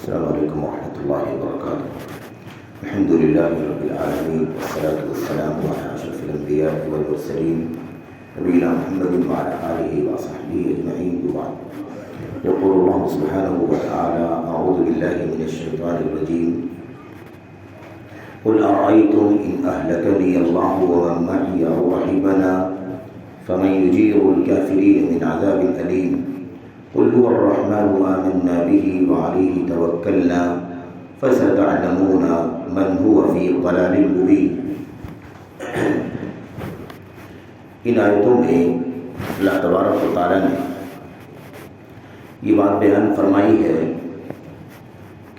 السلام علیکم ورحمۃ اللہ وبرکاتہ۔ الحمد للہ رب العالمین والصلاة والسلام علی اشرف الانبیاء والمرسلین نبینا محمد وعلی آلہ وصحبہ اجمعین وبعد۔ یقول اللہ سبحانہ وتعالی اعوذ باللہ من الشیطان الرجیم قل ارأیتم ان اہلکنی اللہ ومن معی او رحمنا فمن یجیر الکافرین من عذاب علیم قل هو الرحمن آمنا به وعليه توكلنا فستعلمون من هو في ضلال مبين۔ ان آیتوں میں اللہ تبارک و تعالیٰ نے یہ بات بیان فرمائی ہے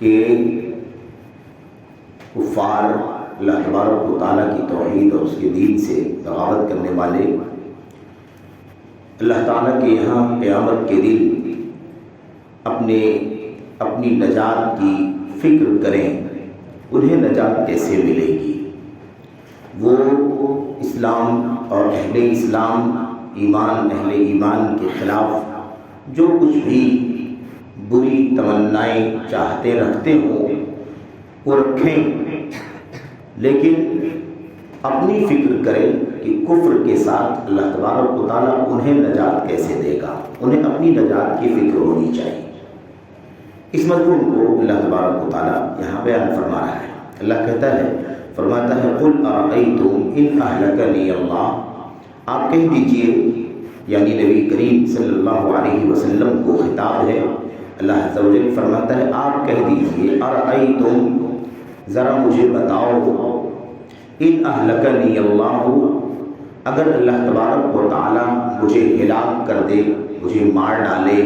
کہ کفار اللہ تبارک و تعالیٰ کی توحید اور اس کے دین سے بغاوت کرنے والے اللہ تعالیٰ کے یہاں قیامت کے دن اپنی نجات کی فکر کریں، انہیں نجات کیسے ملے گی۔ وہ اسلام اور اہل اسلام اہل ایمان کے خلاف جو کچھ بھی بری تمنائیں چاہتے رکھتے ہوں وہ رکھیں، لیکن اپنی فکر کریں کہ کفر کے ساتھ اللہ تبارک و تعالیٰ انہیں نجات کیسے دے گا، انہیں اپنی نجات کی فکر ہونی چاہیے۔ اس مضمون کو اللہ تبارک و تعالیٰ یہاں بیان فرما رہا ہے۔ اللہ کہتا ہے، فرماتا ہے قل ارأیتم ان اہلکنی اللہ، آپ کہہ دیجئے، یعنی نبی کریم صلی اللہ علیہ وسلم کو خطاب ہے۔ اللہ عز و جل فرماتا ہے آپ کہہ دیجئے ارأیتم، ذرا مجھے بتاؤ، ان اہلکنی اللہ، اگر اللہ تبارک و تعالیٰ مجھے ہلاک کر دے، مجھے مار ڈالے،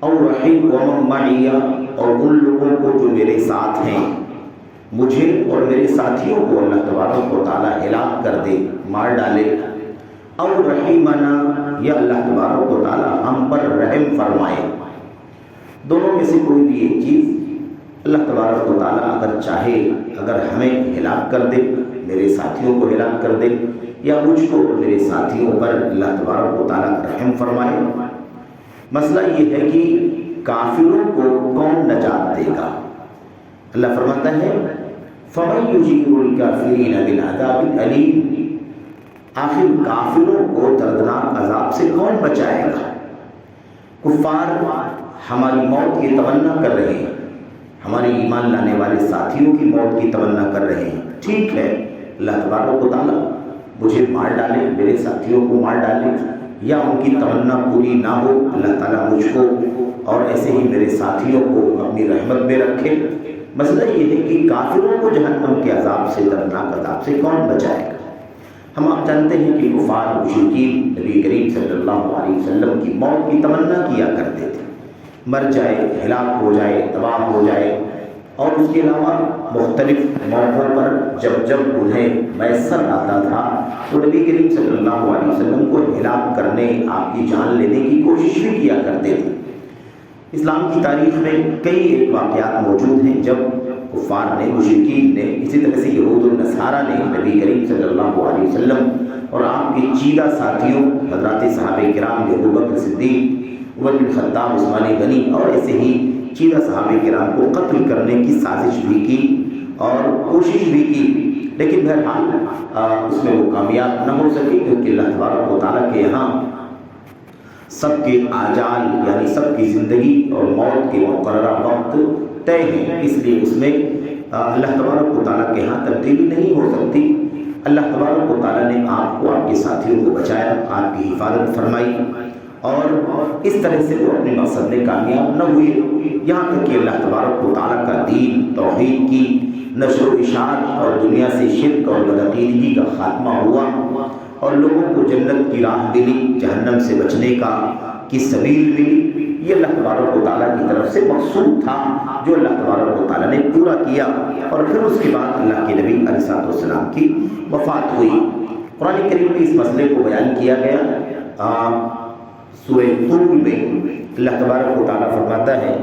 اور رحیم ومن معی، اور ان لوگوں کو جو میرے ساتھ ہیں، مجھے اور میرے ساتھیوں کو اللہ تبارک و تعالیٰ ہلاک کر دے، مار ڈالے، اور رحیمنا، یا اللہ تبارک و تعالیٰ ہم پر رحم فرمائے۔ دونوں میں سے کوئی بھی ایک چیز اللہ تبارک و تعالیٰ اگر چاہے، اگر ہمیں ہلاک کر دے، میرے ساتھیوں کو ہلاک کر دے، یا مجھ کو اور میرے ساتھیوں پر اللہ تبارک و تعالیٰ رحم فرمائے۔ مسئلہ یہ ہے کہ کافروں کو کون نجات دے گا؟ اللہ فرماتا ہے فَمَن يُجِيرُ الْكَافِرِينَ مِنْ عَذَابٍ أَلِيمٍ، آخر کافروں کو دردناک عذاب سے کون بچائے گا؟ کفار ہماری موت کی تمنا کر رہے ہیں، ہمارے ایمان لانے والے ساتھیوں کی موت کی تمنا کر رہے ہیں۔ ٹھیک ہے، اللہ تبارک و تعالیٰ مجھے مار ڈالے، میرے ساتھیوں کو مار ڈالے، یا ان کی تمنا پوری نہ ہو، اللہ تعالیٰ مجھ کو اور ایسے ہی میرے ساتھیوں کو اپنی رحمت میں رکھے۔ مسئلہ یہ ہے کہ کافروں کو جہنم کے عذاب سے، دردناک عذاب سے کون بچائے گا؟ ہم آپ جانتے ہیں کہ کفار مشرکین نبی کریم صلی اللہ علیہ وسلم کی موت کی تمنا کیا کرتے تھے، مر جائے، ہلاک ہو جائے، تباہ ہو جائے، اور اس کے علاوہ مختلف موقعوں پر جب انہیں میسر آتا تھا تو نبی کریم صلی اللہ علیہ وسلم کو ہلاک کرنے، آپ کی جان لینے کی کوشش بھی کیا کرتے تھے۔ اسلام کی تاریخ میں کئی ایک واقعات موجود ہیں جب کفار نے، مشرکین نے، اسی طرح سے یہود و نصارہ نے نبی کریم صلی اللہ علیہ وسلم اور آپ کے چیدہ ساتھیوں حضرات صحابہ کرام ابو بکر صدیق، عمر بن خطاب، عثمان غنی اور ایسے ہی چیدہ صحابہ کرام کو قتل کرنے کی سازش بھی کی اور کوشش بھی کی، لیکن بہرحال اس میں وہ کامیاب نہ ہو سکے، کیونکہ اللہ تبارک و تعالیٰ کے یہاں سب کے آجال، یعنی سب کی زندگی اور موت کے مقررہ وقت طے ہیں، اس لیے اس میں اللہ تبارک و تعالیٰ کے یہاں تبدیلی نہیں ہو سکتی۔ اللہ تبارک و تعالیٰ نے آپ کو، آپ کے ساتھیوں کو بچایا، آپ کی حفاظت فرمائی، اور اس طرح سے وہ اپنے مقصد میں کامیاب نہ ہوئے، یہاں تک کہ اللہ تبارک و تعالیٰ کا دین، توحید کی نشر و اشاعت اور دنیا سے شرک اور بدعقیدگی کا خاتمہ ہوا، اور لوگوں کو جنت کی راہ ملی، جہنم سے بچنے کی سبیل ملی۔ یہ اللہ تبارک و تعالیٰ کی طرف سے مقصود تھا، جو اللہ تبارک و تعالیٰ نے پورا کیا، اور پھر اس کے بعد اللہ کے نبی علیہ السلام کی وفات ہوئی۔ قرآن کریم میں اس مسئلے کو بیان کیا گیا۔ سورہ طور میں اللہ تبارک و تعالیٰ فرماتا ہے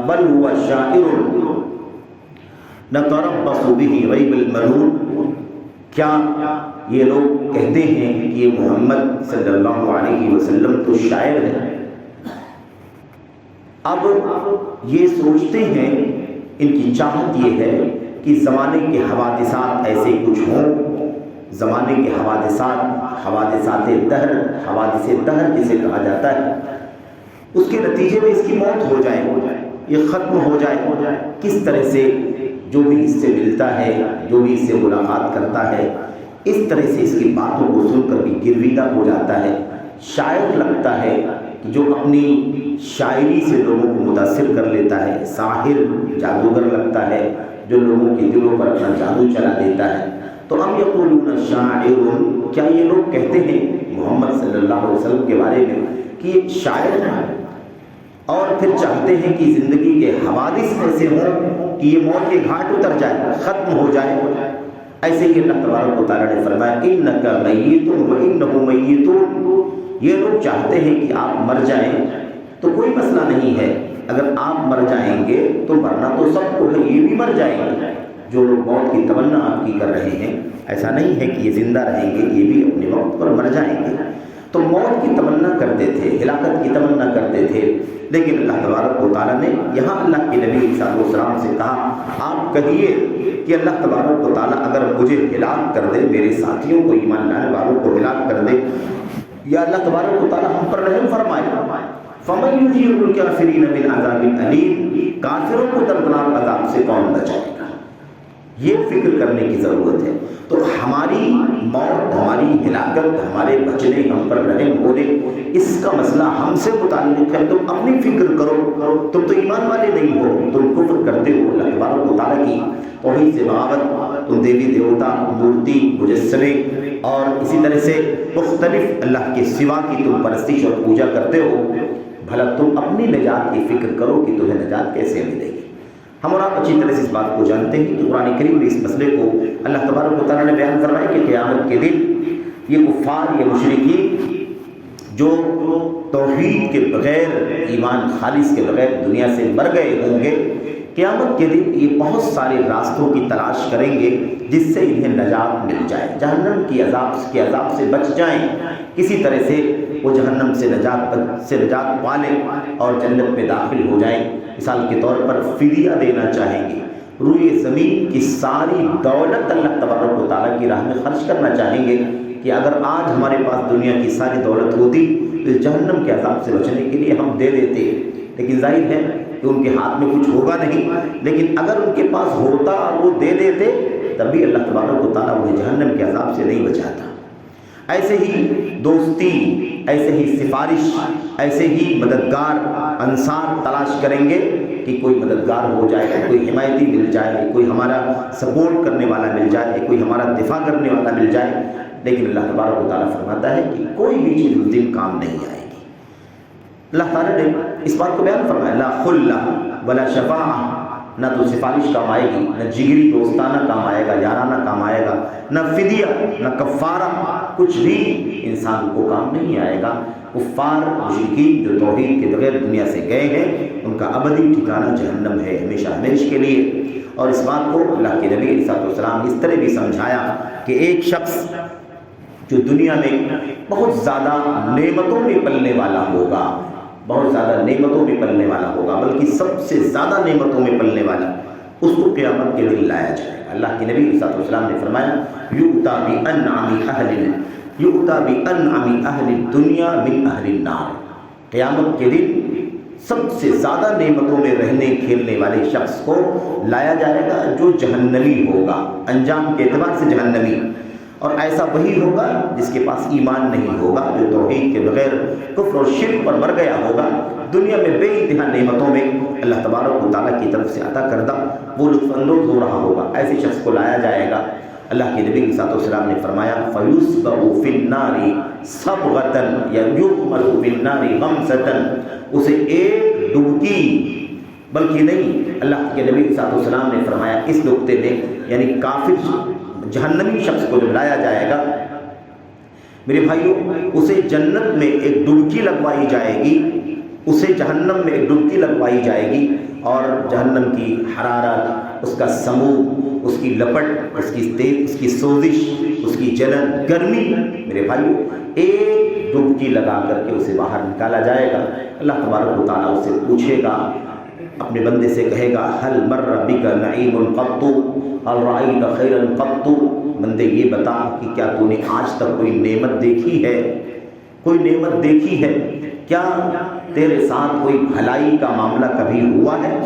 بل هو شاعر نتربص به ریب المنون، کیا یہ لوگ کہتے ہیں کہ یہ محمد صلی اللہ علیہ وسلم تو شاعر ہے، اب یہ سوچتے ہیں، ان کی چاہت یہ ہے کہ زمانے کے حوادثات ایسے کچھ ہوں، زمانے کے حوادثات دہر، حوادث دہر جسے کہا جاتا ہے، اس کے نتیجے میں اس کی موت ہو جائے، یہ ختم ہو جائے۔ کس طرح سے جو بھی اس سے ملتا ہے، جو بھی اس سے ملاقات کرتا ہے، اس طرح سے اس کی باتوں کو سن کر بھی گرویدہ ہو جاتا ہے۔ شاعر لگتا ہے کہ جو اپنی شاعری سے لوگوں کو متاثر کر لیتا ہے، ساحر، جادوگر لگتا ہے جو لوگوں کے دلوں پر اپنا جادو چلا دیتا ہے۔ تو ام یقولون شاعر، کیا یہ لوگ کہتے ہیں محمد صلی اللہ علیہ وسلم کے بارے میں کہ یہ شاعر ہے، اور پھر چاہتے ہیں کہ زندگی کے حوادث ایسے ہوں کہ یہ موت کے گھاٹ اتر جائے، ختم ہو جائے۔ ایسے ہی اللہ تبارک و تعالیٰ نے فرمایا انک میت وانہم میتون، یہ لوگ چاہتے ہیں کہ آپ مر جائیں، تو کوئی مسئلہ نہیں ہے، اگر آپ مر جائیں گے تو مرنا تو سب کو ہے، یہ بھی مر جائیں گے۔ جو لوگ موت کی تمنا آپ کی کر رہے ہیں، ایسا نہیں ہے کہ یہ زندہ رہیں گے، یہ بھی اپنے وقت پر مر جائیں گے۔ تو موت کی تمنا کرتے تھے، ہلاکت کی تمنا کرتے تھے، لیکن اللہ تبارک و تعالیٰ نے یہاں اللہ کے نبی صلی اللہ علیہ وسلم سے کہا آپ کہیے کہ اللہ تبارک و تعالیٰ اگر مجھے ہلاک کر دے، میرے ساتھیوں کو، ایمان لانے والوں کو ہلاک کر دے، یا اللہ تبارک و تعالیٰ ہم پر رحم فرمائے، فَمَن يُجِيرُ الْكَافِرِينَ مِنْ عَذَابٍ أَلِيمٍ، کافروں کو دردناک عذاب سے کون بچائے گا؟ یہ فکر کرنے کی ضرورت ہے۔ تو ہماری موت، ہماری ہلاکت، ہمارے بچنے، ہم پر رحم ہونے، اس کا مسئلہ ہم سے متعلق ہے۔ تم اپنی فکر کرو، تم تو ایمان والے نہیں ہو، تم کفر کرتے ہو اللہ تبارک و تعالیٰ کی توحید سے بغاوت، تم دیوی دیوتا، مورتی، مجسمے اور اسی طرح سے مختلف اللہ کے سوا کی تم پرستش اور پوجا کرتے ہو۔ بھلا تم اپنی نجات کی فکر کرو کہ تمہیں نجات کیسے ملے گی۔ ہم اور آپ اچھی طرح سے اس بات کو جانتے ہیں کہ قرآن کریم میں اس مسئلے کو اللہ تبارک و تعالیٰ نے بیان فرمایا کہ قیامت کے دن یہ کفار، یہ مشرکین جو توحید کے بغیر، ایمان خالص کے بغیر دنیا سے مر گئے ہوں گے، قیامت کے دن یہ بہت سارے راستوں کی تلاش کریں گے جس سے انہیں نجات مل جائے، جہنم کے عذاب سے بچ جائیں، کسی طرح سے وہ جہنم سے نجات پا لیں اور جنت میں داخل ہو جائیں۔ مثال کے طور پر فدیہ دینا چاہیں گے، روئے زمین کی ساری دولت اللہ تبارک و تعالیٰ کی راہ میں خرچ کرنا چاہیں گے کہ اگر آج ہمارے پاس دنیا کی ساری دولت ہوتی تو جہنم کے عذاب سے بچنے کے لیے ہم دے دیتے، لیکن ظاہر ہے کہ ان کے ہاتھ میں کچھ ہوگا نہیں، لیکن اگر ان کے پاس ہوتا اور وہ دے دیتے تب بھی اللہ تبارک و تعالیٰ انہیں جہنم کے عذاب سے نہیں بچاتا۔ ایسے ہی دوستی، ایسے ہی سفارش، ایسے ہی مددگار انصار تلاش کریں گے کہ کوئی مددگار ہو جائے، کوئی حمایتی مل جائے، کوئی ہمارا سپورٹ کرنے والا مل جائے، کوئی ہمارا دفاع کرنے والا مل جائے، لیکن اللہ تبارک و تعالیٰ فرماتا ہے کہ کوئی بھی چیز اس دن کام نہیں آئے گی۔ اللہ تعالیٰ نے اس بات کو بیان فرمایا لا خلہ ولا شفاعہ، نہ تو سفارش کام آئے گی، نہ جگری دوستانہ کام آئے گا، یارانہ کام آئے گا، نہ فدیہ، نہ کفارہ، کچھ بھی انسان کو کام نہیں آئے گا۔ کفار، مشرکین جو توحید کے بغیر دنیا سے گئے ہیں، ان کا ابدی ٹھکانہ جہنم ہے، ہمیشہ ہمیشہ کے لیے۔ اور اس بات کو اللہ کے نبی علیہ السلام نے اس طرح بھی سمجھایا کہ ایک شخص جو دنیا میں بہت زیادہ نعمتوں میں پلنے والا ہوگا، بہت زیادہ نعمتوں میں پلنے والا ہوگا، بلکہ سب سے زیادہ نعمتوں میں پلنے والا، اس کو قیامت کے دن لایا جائے گا۔ اللہ کے نبی صلی اللہ علیہ وسلم نے فرمایا یؤتی بِأَنْعَمِ أَهْلِ الدُّنْيَا مِنْ أَهْلِ النَّارِ، قیامت کے دن سب سے زیادہ نعمتوں میں رہنے کھیلنے والے شخص کو لایا جائے گا جو جہنمی ہوگا، انجام کے اعتبار سے جہنمی، اور ایسا وہی ہوگا جس کے پاس ایمان نہیں ہوگا، جو توحید کے بغیر کفر اور شرک پر مر گیا ہوگا، دنیا میں بے انتہا نعمتوں میں اللہ تبارک و تعالیٰ کی طرف سے عطا کردہ وہ لطف اندوز ہو رہا ہوگا، ایسے شخص کو لایا جائے گا۔ اللہ کے نبی صلی اللہ علیہ وسلم نے فرمایا فَيُسْبَغُ فِي النَّارِ صَبْغَةً یا يُغْمَسُ فِي النَّارِ غَمْسَةً، اسے ایک ڈبکی، بلکہ نہیں، اللہ کے نبی صلی اللہ علیہ وسلم نے فرمایا اس نقطے میں، یعنی کافر جہنمی شخص کو جب لایا جائے گا میرے بھائیوں، اسے جنت میں ایک ڈبکی لگوائی جائے گی، اسے جہنم میں ایک ڈبکی لگوائی جائے گی، اور جہنم کی حرارت، اس کا سمو، اس کی لپٹ، اس کی تیز، اس کی سوزش، اس کی جلن، گرمی، میرے بھائیوں ایک ڈبکی لگا کر کے اسے باہر نکالا جائے گا۔ اللہ تبارک و تعالیٰ اس سے پوچھے گا، اپنے بندے سے کہے گا هل مر بک نعیم قط هل رأیت خیرا قط، بندے یہ بتا کہ کیا تو نے آج تک کوئی نعمت دیکھی ہے، کوئی نعمت دیکھی ہے، کیا تیرے ساتھ کوئی بھلائی کا معاملہ کبھی ہوا ہے؟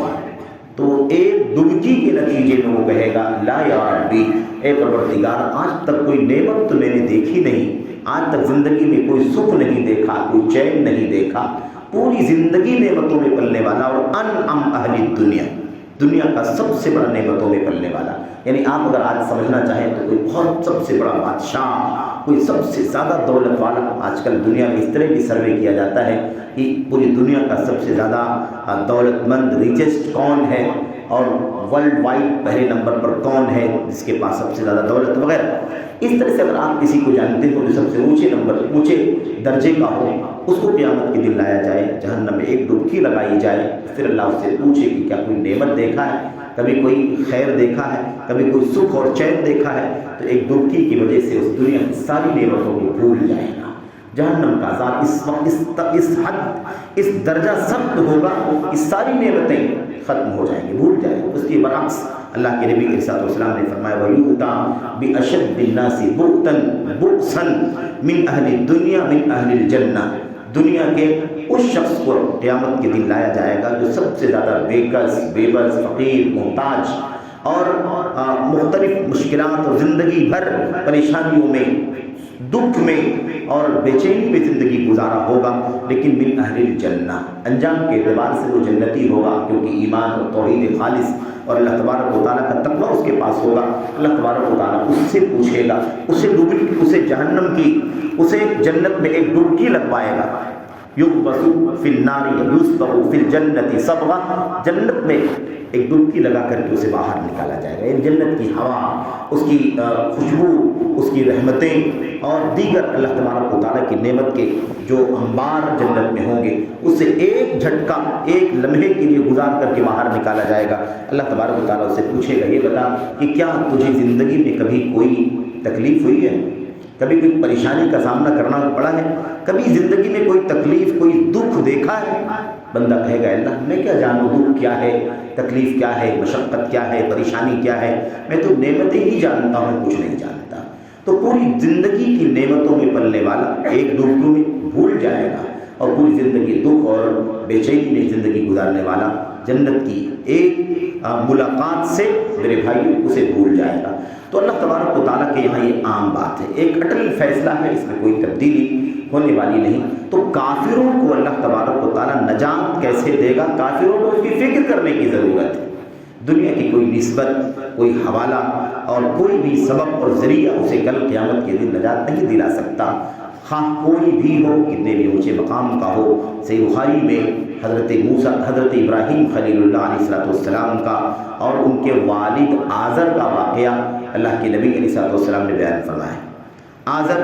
تو ایک دبکی کے نتیجے میں وہ کہے گا لا یا ربی، اے پروردگار آج تک کوئی نعمت تو میں نے دیکھی نہیں، آج تک زندگی میں کوئی سکھ نہیں دیکھا، کوئی چین نہیں دیکھا، پوری زندگی نعمتوں میں پلنے والا، اور انعم اہل الدنیا، دنیا کا سب سے بڑا نعمتوں میں پلنے والا۔ یعنی آپ اگر آج سمجھنا چاہیں تو کوئی بہت سب سے بڑا بادشاہ، کوئی سب سے زیادہ دولت والا، آج کل دنیا میں اس طرح بھی سروے کیا جاتا ہے کہ پوری دنیا کا سب سے زیادہ دولت مند ریچسٹ کون ہے، اور ورلڈ وائڈ پہلے نمبر پر کون ہے جس کے پاس سب سے زیادہ دولت وغیرہ۔ اس طرح سے اگر آپ کسی کو جانتے ہو جو سب سے اونچے درجے کا ہو، اس کو قیامت کے دن لایا جائے، جہنم میں ایک ڈبکی لگائی جائے، پھر اللہ اس سے پوچھے کہ کیا کوئی نعمت دیکھا ہے، کبھی کوئی خیر دیکھا ہے، کبھی کوئی سکھ اور چین دیکھا ہے؟ تو ایک ڈبکی کی وجہ سے اس دنیا کی ساری نعمتوں کو بھول جائے گا۔ جہنم کا عذاب اس وقت اس حد اس درجہ سخت ہوگا کہ ساری نعمتیں ختم ہو جائیں گی، بھول جائیں گے۔ اس کے برعکس اللہ کے نبی علیہ الصلوۃ والسلام نے فرمایا وَيُؤْتَىٰ بِأَشَدِّ النَّاسِ بُؤْسًا مِنْ أَهْلِ الدُّنْيَا مِنْ أَهْلِ الْجَنَّةِ، دنیا کے اس شخص کو قیامت کے دن لایا جائے گا جو سب سے زیادہ بے بس فقیر محتاج اور مختلف مشکلات اور زندگی بھر پریشانیوں میں، دکھ میں اور بے چینی میں زندگی گزارا ہوگا، لیکن من اہل الجنہ، انجام کے اعتبار سے وہ جنتی ہوگا، کیونکہ ایمان اور توحید خالص اور اللہ تبارک و تعالیٰ کا تقویٰ اس کے پاس ہوگا۔ اللہ تبارک و تعالیٰ اس سے پوچھے گا، اسے جہنم کی، اسے جنت میں ایک ڈبکی لگوائے گا، یغبس فی النار یسبغ فی الجنۃ صبغہ، جنت میں ایک ڈبکی لگا کر کے اسے باہر نکالا جائے گا۔ جنت کی ہوا، اس کی خوشبو، اس کی رحمتیں اور دیگر اللہ تبارک و تعالیٰ کی نعمت کے جو انبار جنت میں ہوں گے، اس سے ایک جھٹکا ایک لمحے کے لیے گزار کر کے باہر نکالا جائے گا۔ اللہ تبارک و تعالیٰ اسے پوچھے گا یہ بتا کہ کیا تجھے زندگی میں کبھی کوئی تکلیف ہوئی ہے، کبھی کوئی پریشانی کا سامنا کرنا پڑا ہے، کبھی زندگی میں کوئی تکلیف کوئی دکھ دیکھا ہے؟ بندہ کہے گا اللہ میں کیا جانوں دکھ کیا ہے، تکلیف کیا ہے، مشقت کیا ہے، پریشانی کیا ہے، میں تو نعمتیں ہی جانتا ہوں، کچھ نہیں جانتا۔ تو پوری زندگی کی نعمتوں میں پلنے والا ایک ڈبکی میں بھول جائے گا، اور پوری زندگی دکھ اور بے چینی میں زندگی گزارنے والا جنت کی ایک ملاقات سے میرے بھائی اسے بھول جائے گا۔ تو اللہ تبارک و تعالیٰ کے یہاں یہ عام بات ہے، ایک اٹل فیصلہ ہے، اس میں کوئی تبدیلی ہونے والی نہیں۔ تو کافروں کو اللہ تبارک و تعالیٰ نجات کیسے دے گا؟ کافروں کو اس کی فکر کرنے کی ضرورت ہے۔ دنیا کی کوئی نسبت، کوئی حوالہ اور کوئی بھی سبب اور ذریعہ اسے کل قیامت کے دن نجات نہیں دلا سکتا، خواہ کوئی بھی ہو، کتنے بھی اونچے مقام کا ہو۔ صحیح بخاری میں حضرت ابراہیم خلیل اللہ علیہ السلام کا اور ان کے والد آزر کا واقعہ اللہ کے نبی علیہ السلام نے بیان فرمایا۔ آزر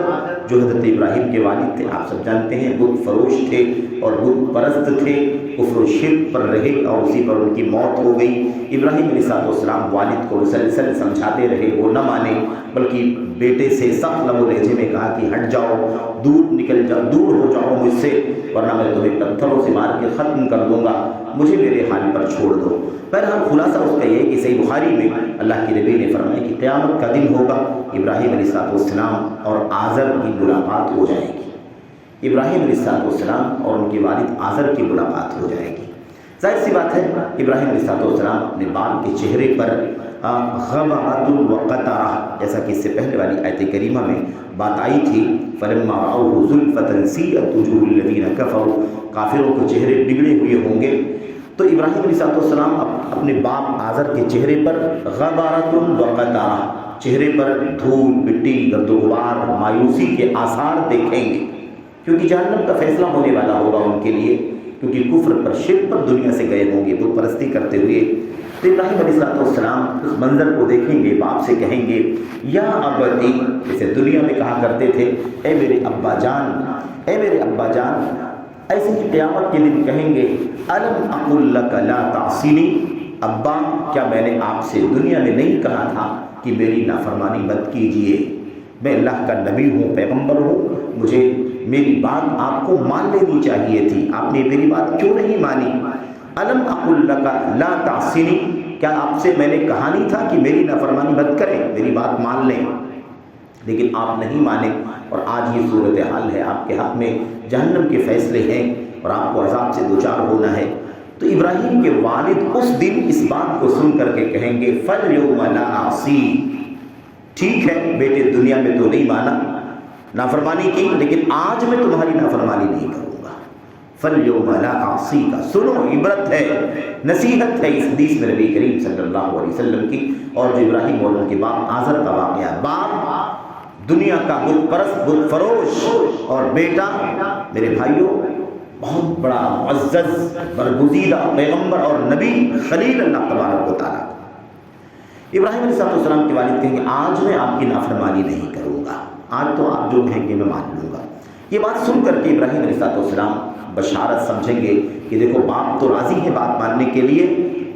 جو حضرت ابراہیم کے والد تھے، آپ سب جانتے ہیں، بت فروش تھے اور بت پرست تھے، کفر و شرک پر رہے اور اسی پر ان کی موت ہو گئی۔ ابراہیم علیہ السلام والد کو مسلسل سمجھاتے رہے، وہ نہ مانے، بلکہ بیٹے سے سخت لب و لہجے میں کہا کہ ہٹ جاؤ، دور نکل جاؤ، دور ہو جاؤ مجھ سے، ورنہ میں تمہیں پتھروں سے مار کے ختم کر دوں گا، مجھے میرے حال پر چھوڑ دو۔ بہرحال خلاصہ اس کا یہ ہے کہ صحیح بخاری میں اللہ کے نبی نے فرمایا کہ قیامت کا دن ہوگا، ابراہیم علیہ السلام اور آزر کی ملاقات ہو جائے گی، ابراہیم علیہ السلام اور ان کے والد آزر کی ملاقات ہو جائے گی۔ ظاہر سی بات ہے ابراہیم علیہ السلام اپنے باپ کے چہرے پر غبرۃ وقطرہ، جیسا کہ اس سے پہلے والی آیت کریمہ میں بات آئی تھی، فلما رأوہ زلفۃ سیئت وجوہ الذین کفروا، کافروں کے چہرے بگڑے ہوئے ہوں گے۔ تو ابراہیم علیہ السلام اپنے باپ آزر کے چہرے پر غبرۃ وقطرہ، چہرے پر دھول مٹی گرد و غبار مایوسی کے آثار دیکھیں گے، کیونکہ جہنم کا فیصلہ ہونے والا ہوگا ان کے لیے، کیونکہ کفر پر شرک پر دنیا سے گئے ہوں گے بت پرستی کرتے ہوئے۔ تو ابراہیم علیہ السلام اس منظر کو دیکھیں گے، باپ سے کہیں گے یا ابتی، جیسے دنیا میں کہا کرتے تھے اے میرے ابا جان، اے میرے ابا جان، ایسے ہی قیامت کے دن کہیں گے الم اقل لک لا تعصینی، ابا کیا میں نے آپ سے دنیا میں نہیں کہا تھا کہ میری نافرمانی مت کیجیے، میں اللہ کا نبی ہوں، پیغمبر ہوں، مجھے میری بات آپ کو مان لینی چاہیے تھی، آپ نے میری بات کیوں نہیں مانی؟ الم اقل لک لا تعصنی، کیا آپ سے میں نے کہا نہیں تھا کہ میری نافرمانی مت کریں، میری بات مان لیں؟ لیکن آپ نہیں مانے، اور آج یہ صورتحال ہے، آپ کے حق میں جہنم کے فیصلے ہیں اور آپ کو عذاب سے دوچار ہونا ہے۔ تو ابراہیم کے والد اس دن اس بات کو سن کر کے کہیں گے فَالْيَوْمَ لَا أَعْصِي، ٹھیک ہے بیٹے دنیا میں تو نہیں مانا، نافرمانی کی، لیکن آج میں تمہاری نافرمانی نہیں کروں گا۔ فَالْيَوْمَ لَا أَعْصِي کا سنو، عبرت ہے، نصیحت ہے اس حدیث میں نبی کریم صلی اللہ علیہ وسلم کی، اور جو ابراہیم اور ان کے باپ آزر کا واقعہ، باپ دنیا کا بت پرست، بت فروش، اور بیٹا میرے بھائیوں بہت بڑا معزز برگزیدہ پیغمبر اور نبی خلیل اللہ تبارک و تعالیٰ۔ ابراہیم علیہ السلام کے والد کہیں گے آج میں آپ کی نافرمانی نہیں کروں گا، آج تو آپ جو کہیں گے میں مان لوں گا۔ یہ بات سن کر کے ابراہیم علیہ السلام بشارت سمجھیں گے کہ دیکھو باپ تو راضی ہے بات ماننے کے لیے،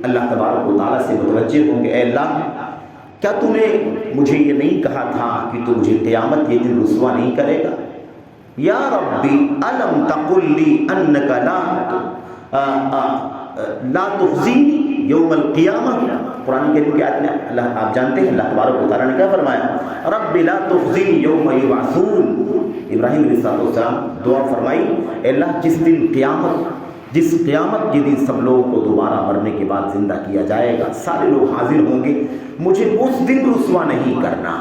اللہ تبارک و تعالیٰ سے متوجہ ہوں گے اے اللہ کیا تو نے مجھے یہ نہیں کہا تھا کہ تو مجھے قیامت یہ دن رسوا نہیں کرے گا؟ یا ربی الم تقل لی انک لا تخزینی یوم القیامہ، قرآن کریم کی آیت میں اللہ آپ جانتے ہیں اللہ تبارک و تعالیٰ نے کیا فرمایا، رب لا تخزنی یوم یبعثون۔ ابراہیم علیہ السلام دعا فرمائی اے اللہ جس قیامت کے دن سب لوگوں کو دوبارہ مرنے کے بعد زندہ کیا جائے گا، سارے لوگ حاضر ہوں گے، مجھے اس دن رسوا نہیں کرنا۔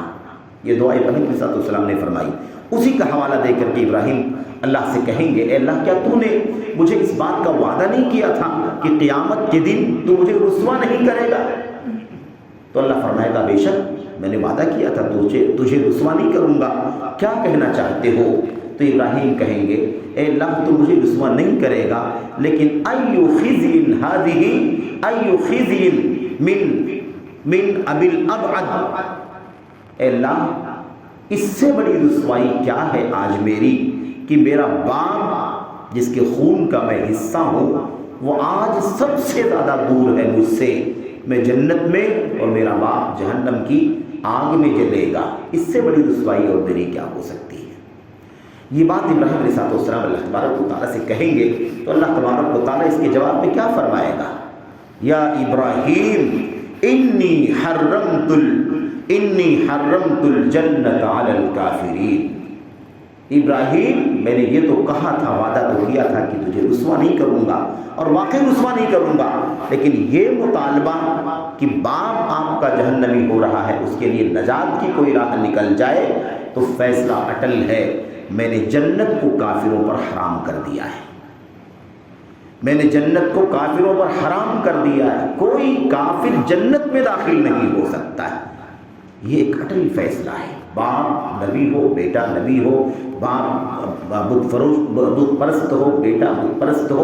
یہ دعا ابراہیم علیہ السلام نے فرمائی۔ اسی کا حوالہ دے کر کے ابراہیم اللہ سے کہیں گے اے اللہ کیا تو نے مجھے اس بات کا وعدہ نہیں کیا تھا کہ قیامت کے دن تو مجھے رسوا نہیں کرے گا؟ تو اللہ فرمائے گا بے شک میں نے وعدہ کیا تھا تجھے رسوا نہیں کروں گا، کیا کہنا چاہتے ہو؟ تو ابراہیم کہیں گے اے اللہ تو مجھے رسوا نہیں کرے گا، لیکن ایو خزی ہذہ ایو خزی من ابی الابعد، اے اللہ اس سے بڑی رسوائی کیا ہے آج میری کہ میرا باپ جس کے خون کا میں حصہ ہوں وہ آج سب سے زیادہ دور ہے مجھ سے، میں جنت میں اور میرا باپ جہنم کی آگ میں جلے گا، اس سے بڑی رسوائی اور میری کیا ہو سکتی ہے؟ یہ بات ابراہیم علیہ السلام اللہ تبارک و تعالیٰ سے کہیں گے تو اللہ تبارک و تعالیٰ اس کے جواب میں کیا فرمائے گا، یا ابراہیم انی حرمت الجنت علی الکافرین، ابراہیم میں نے یہ تو کہا تھا، وعدہ تو کیا تھا کہ تجھے رسوا نہیں کروں گا، اور واقعی رسوا نہیں کروں گا، لیکن یہ مطالبہ کہ باپ آپ کا جہنمی ہو رہا ہے اس کے لیے نجات کی کوئی راہ نکل جائے تو فیصلہ اٹل ہے، میں نے جنت کو کافروں پر حرام کر دیا ہے، میں نے جنت کو کافروں پر حرام کر دیا ہے، کوئی کافر جنت میں داخل نہیں ہو سکتا ہے، یہ ایک اٹل فیصلہ ہے۔ باپ نبی ہو، بیٹا نبی ہو، باپ بت پرست ہو، بیٹا بت پرست ہو،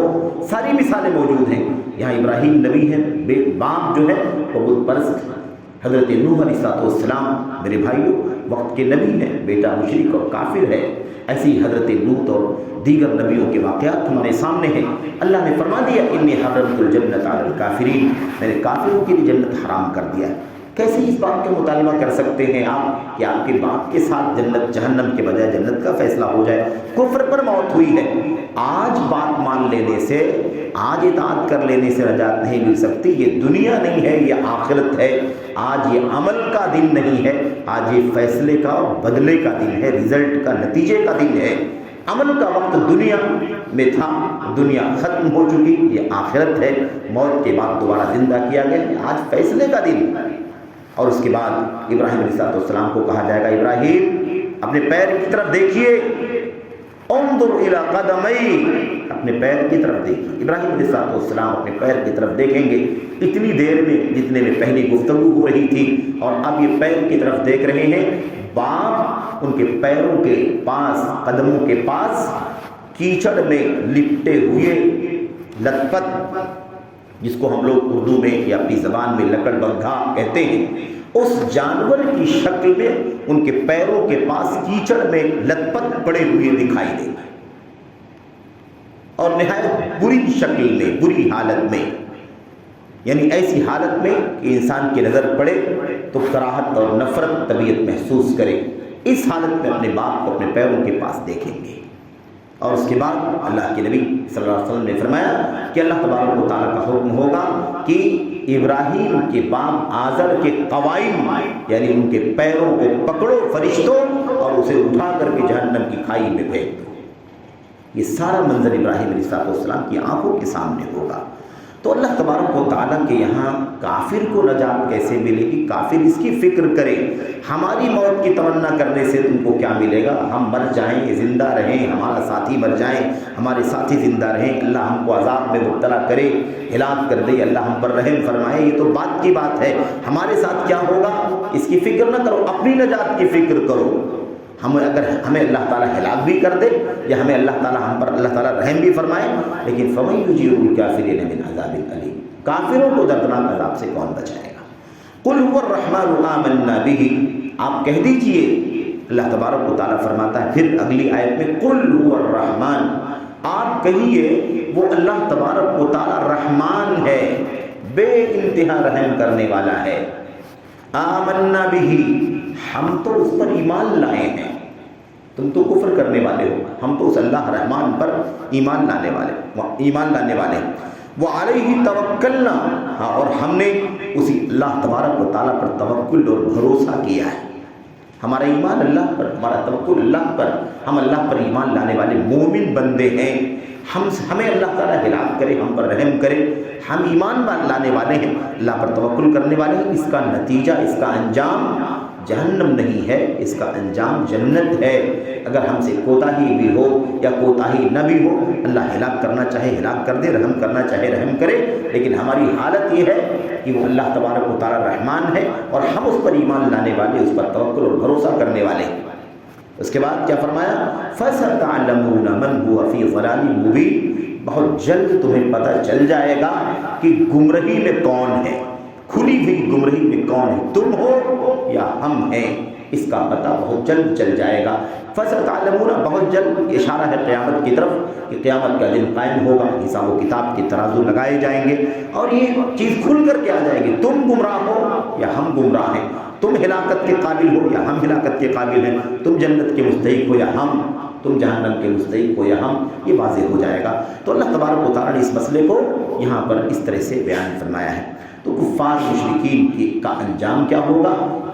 ساری مثالیں موجود ہیں۔ یہاں ابراہیم نبی ہے، باپ جو ہے وہ بت پرست ہے۔ حضرت نوح علیہ السلام میرے بھائیوں وقت کے نبی ہیں، بیٹا مشرک اور کافر ہے۔ ایسی حضرت لوط اور دیگر نبیوں کے واقعات ہمارے سامنے ہیں۔ اللہ نے فرما دیا انی حرمت الجنت علی الکافرین، میں نے کافروں کے لیے جنت حرام کر دیا۔ کیسے اس بات کا مطالبہ کر سکتے ہیں آپ کہ آپ کے باپ کے ساتھ جنت جہنم کے بجائے جنت کا فیصلہ ہو جائے؟ کفر پر موت ہوئی ہے۔ آج بات مان لینے سے، آج اطاعت کر لینے سے نجات نہیں مل سکتی۔ یہ دنیا نہیں ہے، یہ آخرت ہے۔ آج یہ عمل کا دن نہیں ہے، آج یہ فیصلے کا اور بدلے کا دن ہے، رزلٹ کا، نتیجے کا دن ہے۔ عمل کا وقت دنیا میں تھا، دنیا ختم ہو چکی، یہ آخرت ہے، موت کے بعد دوبارہ زندہ کیا گیا، آج فیصلے کا دن۔ اور اس کے بعد ابراہیم علیہ السلام کو کہا جائے گا ابراہیم اپنے پیر کی طرف دیکھیے، انظر الی قدمی، اپنے پیر کی طرف دیکھیے۔ ابراہیم علیہ السلام اپنے پیر کی طرف دیکھیں گے اتنی دیر میں جتنے میں پہلی گفتگو ہو رہی تھی، اور اب یہ پیر کی طرف دیکھ رہے ہیں۔ باپ ان کے پیروں کے پاس، قدموں کے پاس کیچڑ میں لپٹے ہوئے لت پت، جس کو ہم لوگ اردو میں یا اپنی زبان میں لکڑ بگھا کہتے ہیں، اس جانور کی شکل میں ان کے پیروں کے پاس کیچڑ میں لت پت پڑے ہوئے دکھائی دیں، اور نہایت بری شکل میں، بری حالت میں، یعنی ایسی حالت میں کہ انسان کی نظر پڑے تو کراہت اور نفرت طبیعت محسوس کرے، اس حالت میں اپنے باپ کو اپنے پیروں کے پاس دیکھیں گے۔ اور اس کے بعد اللہ کے نبی صلی اللہ علیہ وسلم نے فرمایا کہ اللہ تبارک و تعالیٰ کا حکم ہوگا کہ ابراہیم کے باپ آزر کے قوائم یعنی ان کے پیروں کو پکڑو فرشتوں اور اسے اٹھا کر کے جہنم کی کھائی میں پھینک دو۔ یہ سارا منظر ابراہیم علیہ السلام کی آنکھوں کے سامنے ہوگا۔ تو اللہ تبارک و تعالیٰ کے یہاں کافر کو نجات کیسے ملے گی؟ کافر اس کی فکر کرے، ہماری موت کی تمنا کرنے سے تم کو کیا ملے گا؟ ہم مر جائیں، زندہ رہیں، ہمارا ساتھی مر جائیں، ہمارے ساتھی زندہ رہیں، اللہ ہم کو عذاب میں مبتلا کرے، ہلاک کر دے، اللہ ہم پر رحم فرمائے، یہ تو بات کی بات ہے، ہمارے ساتھ کیا ہوگا اس کی فکر نہ کرو، اپنی نجات کی فکر کرو۔ اگر ہمیں اللہ تعالیٰ ہلاک بھی کر دے یا ہمیں اللہ تعالیٰ ہم پر اللہ تعالیٰ رحم بھی فرمائے، لیکن فَمَن يُجِيرُ الْكَافِرِينَ مِنْ عَذَابٍ أَلِيمٍ، کافروں کو دردناک عذاب سے کون بچائے گا؟ قُلْ هُوَ الرَّحْمَنُ آمَنَّا بِهِ، آپ کہہ دیجئے، اللہ تبارک و تعالیٰ فرماتا ہے پھر اگلی آیت میں قُلْ هُوَ الرَّحْمَنُ، آپ کہیے وہ اللہ تبارک و تعالیٰ رحمان ہے، بے انتہا رحم کرنے والا ہے۔ آمنا بھی، ہم تو اس پر ایمان لائے ہیں، تم تو کفر کرنے والے ہو، ہم تو اس اللہ رحمان پر ایمان لانے والے ہیں۔ وعلیہ توکلنا، ہاں اور ہم نے اسی اللہ تبارک و تعالیٰ پر توکل اور بھروسہ کیا ہے، ہمارا ایمان اللہ پر، ہمارا توکل اللہ پر، ہم اللہ پر ایمان لانے والے مومن بندے ہیں۔ ہمیں اللہ تعالیٰ ہلاک کرے، ہم پر رحم کرے، ہم ایمان لانے والے ہیں، اللہ پر توکل کرنے والے ہیں۔ اس کا نتیجہ، اس کا انجام جہنم نہیں ہے، اس کا انجام جنت ہے۔ اگر ہم سے کوتاہی بھی ہو یا کوتاہی نہ بھی ہو، اللہ ہلاک کرنا چاہے ہلاک کر دے، رحم کرنا چاہے رحم کرے، لیکن ہماری حالت یہ ہے کہ وہ اللہ تبارک و تعالیٰ رحمان ہے اور ہم اس پر ایمان لانے والے، اس پر توکل اور بھروسہ کرنے والے ہیں۔ اس کے بعد کیا فرمایا؟ فَسَتَعْلَمُونَ مَنْ هُوَ فِي ضَلَالٍ مُبِينٍ، بہت جلد تمہیں پتہ چل جائے گا کہ گمراہی میں کون ہے، کھلی ہوئی گمراہی میں کون ہے، تم ہو یا ہم ہیں، اس کا پتہ بہت جلد چل جائے گا۔ فَسَتَعْلَمُونَ، بہت جلد اشارہ ہے قیامت کی طرف کہ قیامت کا دن قائم ہوگا، حساب و کتاب کے ترازو لگائے جائیں گے اور یہ چیز کھل کر کے آ جائے گی، تم گمراہ ہو یا ہم گمراہ ہیں، تم ہلاکت کے قابل ہو یا ہم ہلاکت کے قابل ہیں، تم جنت کے مستحق ہو یا ہم، تم جہنم کے مستحق ہو یا ہم، یہ واضح ہو جائے گا۔ تو اللہ تبارک و تعالیٰ نے اس مسئلے کو یہاں پر اس طرح سے بیان فرمایا ہے۔ تو کفار مشرکین کا انجام کیا ہوگا،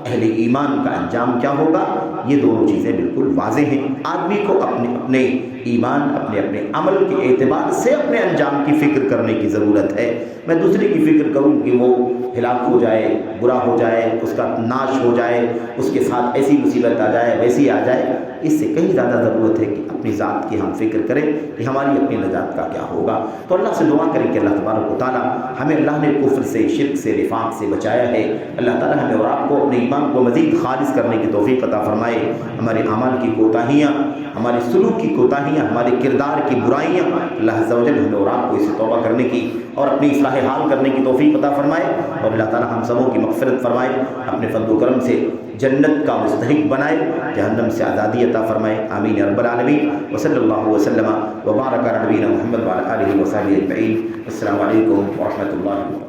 اہل ایمان کا انجام کیا ہوگا، یہ دونوں چیزیں بالکل واضح ہیں۔ آدمی کو اپنے ایمان، اپنے عمل کے اعتبار سے اپنے انجام کی فکر کرنے کی ضرورت ہے۔ میں دوسرے کی فکر کروں کہ وہ ہلاک ہو جائے، برا ہو جائے، اس کا ناش ہو جائے، اس کے ساتھ ایسی مصیبت آ جائے، ویسی آ جائے، اس سے کہیں زیادہ ضرورت ہے کہ اپنی ذات کی ہم فکر کریں کہ ہماری اپنی نجات کا کیا ہوگا۔ تو اللہ سے دعا کریں کہ اللہ تبارک و تعالیٰ ہمیں، اللہ نے کفر سے، شرک سے، نفاق سے بچایا ہے، اللہ تعالیٰ ہمیں اور آپ کو اپنے ایمان کو مزید خالص کرنے کی توفیق عطا فرمائے۔ ہمارے اعمال کی کوتاہیاں، ہمارے سلوک کی کوتاہیاں، ہمارے کردار کی برائیاں، اللہ عز و جل ہمیں اور آپ کو اسے توبہ کرنے کی اور اپنی اصلاح حال کرنے کی توفیق عطا فرمائے، اور اللہ تعالیٰ ہم سبوں کی مغفرت فرمائے، اپنے فضل و کرم سے جنت کا مستحق بنائے، جہنم سے آزادی عطا فرمائے، آمین یا رب العالمین۔ وصلی اللہ وسلم وبارک علی نبینا محمد وعلی آلہ وصحبہ اجمعین۔ السلام علیکم ورحمۃ اللہ وبرکاتہ۔